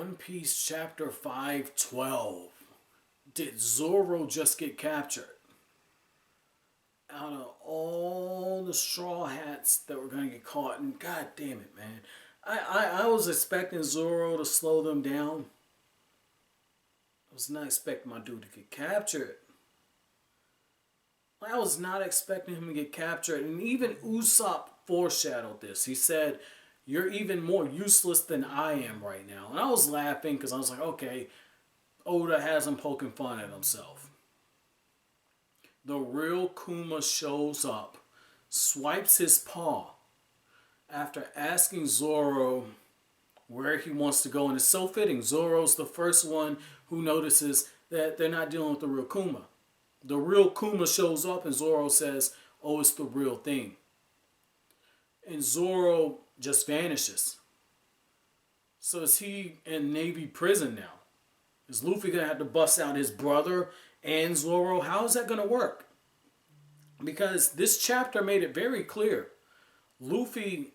One Piece chapter 512. Did Zoro just get captured? Out of all the straw hats that were going to get caught, and god damn it, man. I was expecting Zoro to slow them down. I was not expecting my dude to get captured. I was not expecting him to get captured. And even Usopp foreshadowed this. He said, "You're even more useless than I am right now." And I was laughing because I was like, okay, Oda has him poking fun at himself. The real Kuma shows up, swipes his paw after asking Zoro where he wants to go. And it's so fitting. Zoro's the first one who notices that they're not dealing with the real Kuma. The real Kuma shows up and Zoro says, "Oh, it's the real thing." And Zoro just vanishes. So is he in Navy prison now? Is Luffy going to have to bust out his brother and Zoro? How is that going to work? Because this chapter made it very clear. Luffy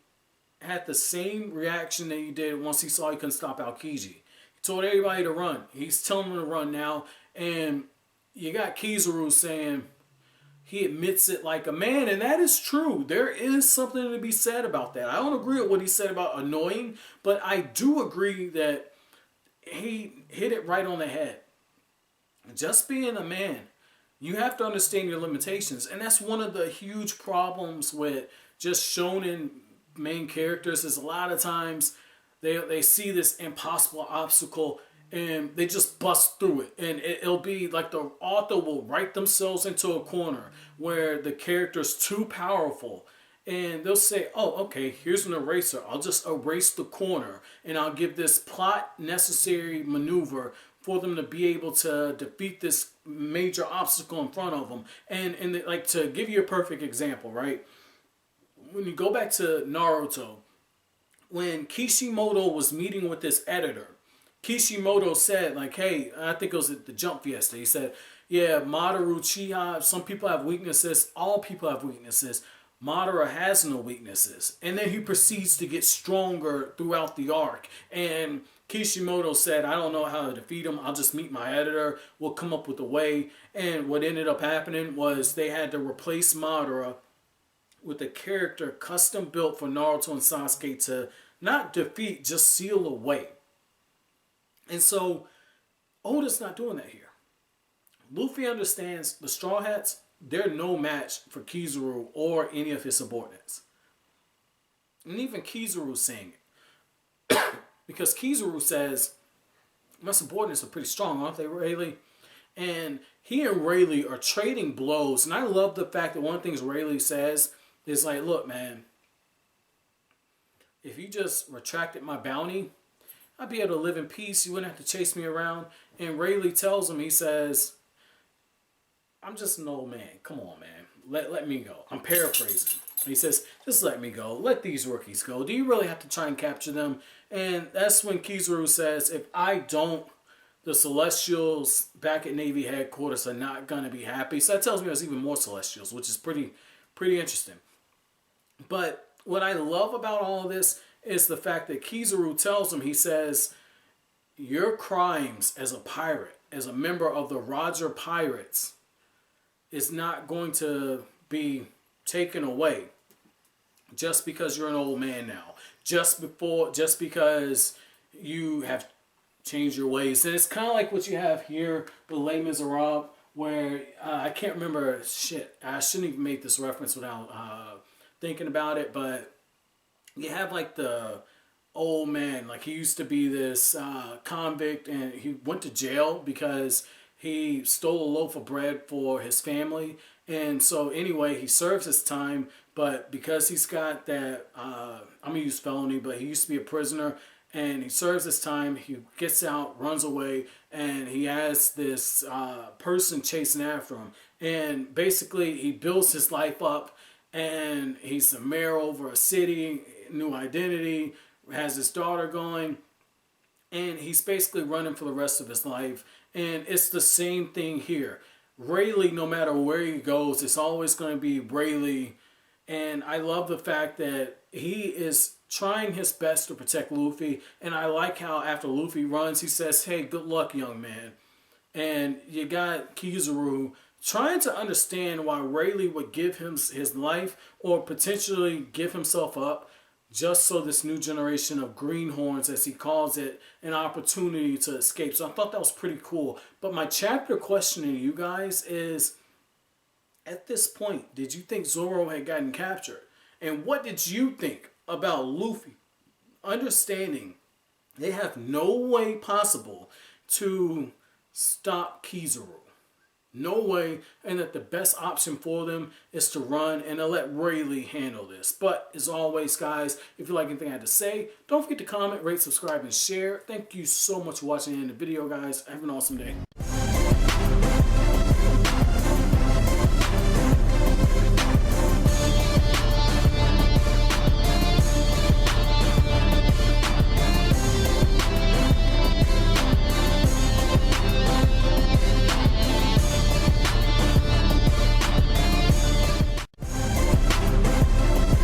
had the same reaction that he did once he saw he couldn't stop Aokiji. He told everybody to run. He's telling them to run now. And you got Kizaru saying he admits it like a man. And that is true. There is something to be said about that. I don't agree with what he said about annoying. But I do agree that he hit it right on the head. Just being a man, you have to understand your limitations. And that's one of the huge problems with just shonen main characters is a lot of times they see this impossible obstacle and they just bust through it. And it'll be like the author will write themselves into a corner where the character's too powerful. And they'll say, "Oh, okay, here's an eraser. I'll just erase the corner and I'll give this plot necessary maneuver for them to be able to defeat this major obstacle in front of them." And like, to give you a perfect example, right? When you go back to Naruto, when Kishimoto was meeting with this editor, Kishimoto said, like, hey, I think it was at the Jump Fiesta, he said, "Yeah, Madoru, Chiha, some people have weaknesses. All people have weaknesses. Madara has no weaknesses." And then he proceeds to get stronger throughout the arc. And Kishimoto said, "I don't know how to defeat him. I'll just meet my editor. We'll come up with a way." And what ended up happening was they had to replace Madara with a character custom built for Naruto and Sasuke to not defeat, just seal away. And so Oda's not doing that here. Luffy understands the Straw Hats, they're no match for Kizaru or any of his subordinates. And even Kizaru's saying it. Because Kizaru says, "My subordinates are pretty strong, aren't they, Rayleigh?" And he and Rayleigh are trading blows. And I love the fact that one of the things Rayleigh says is like, "Look, man, if you just retracted my bounty, I'd be able to live in peace. You wouldn't have to chase me around." And Rayleigh tells him, he says, "I'm just an old man. Come on, man. Let me go." I'm paraphrasing. He says, "Just let me go. Let these rookies go. Do you really have to try and capture them?" And that's when Kizaru says, "If I don't, the Celestials back at Navy headquarters are not going to be happy." So that tells me there's even more Celestials, which is pretty interesting. But what I love about all of this is the fact that Kizaru tells him, he says, "Your crimes as a pirate, as a member of the Roger Pirates, is not going to be taken away just because you're an old man now. Just because you have changed your ways." And it's kind of like what you have here with Les Miserables, where I can't remember, shit, I shouldn't even make this reference without thinking about it, but you have like the old man, like he used to be this convict and he went to jail because he stole a loaf of bread for his family. And so anyway, he serves his time, but because he's got that, I'm going to use felony, but he used to be a prisoner, and he serves his time, he gets out, runs away, and he has this person chasing after him. And basically he builds his life up, and he's the mayor over a city, new identity, has his daughter going, and he's basically running for the rest of his life. And it's the same thing here. Rayleigh, no matter where he goes, it's always going to be Rayleigh. And I love the fact that he is trying his best to protect Luffy. And I like how after Luffy runs, he says, hey, good luck, young man. And you got Kizaru trying to understand why Rayleigh would give him his life or potentially give himself up just so this new generation of greenhorns, as he calls it, an opportunity to escape. So I thought that was pretty cool. But my chapter question to you guys is, at this point, did you think Zoro had gotten captured? And what did you think about Luffy understanding they have no way possible to stop Kizaru? No way, and that the best option for them is to run and to let Rayleigh handle this. But as always, guys, if you like anything I had to say, don't forget to comment, rate, subscribe, and share. Thank you so much for watching the video, guys. Have an awesome day.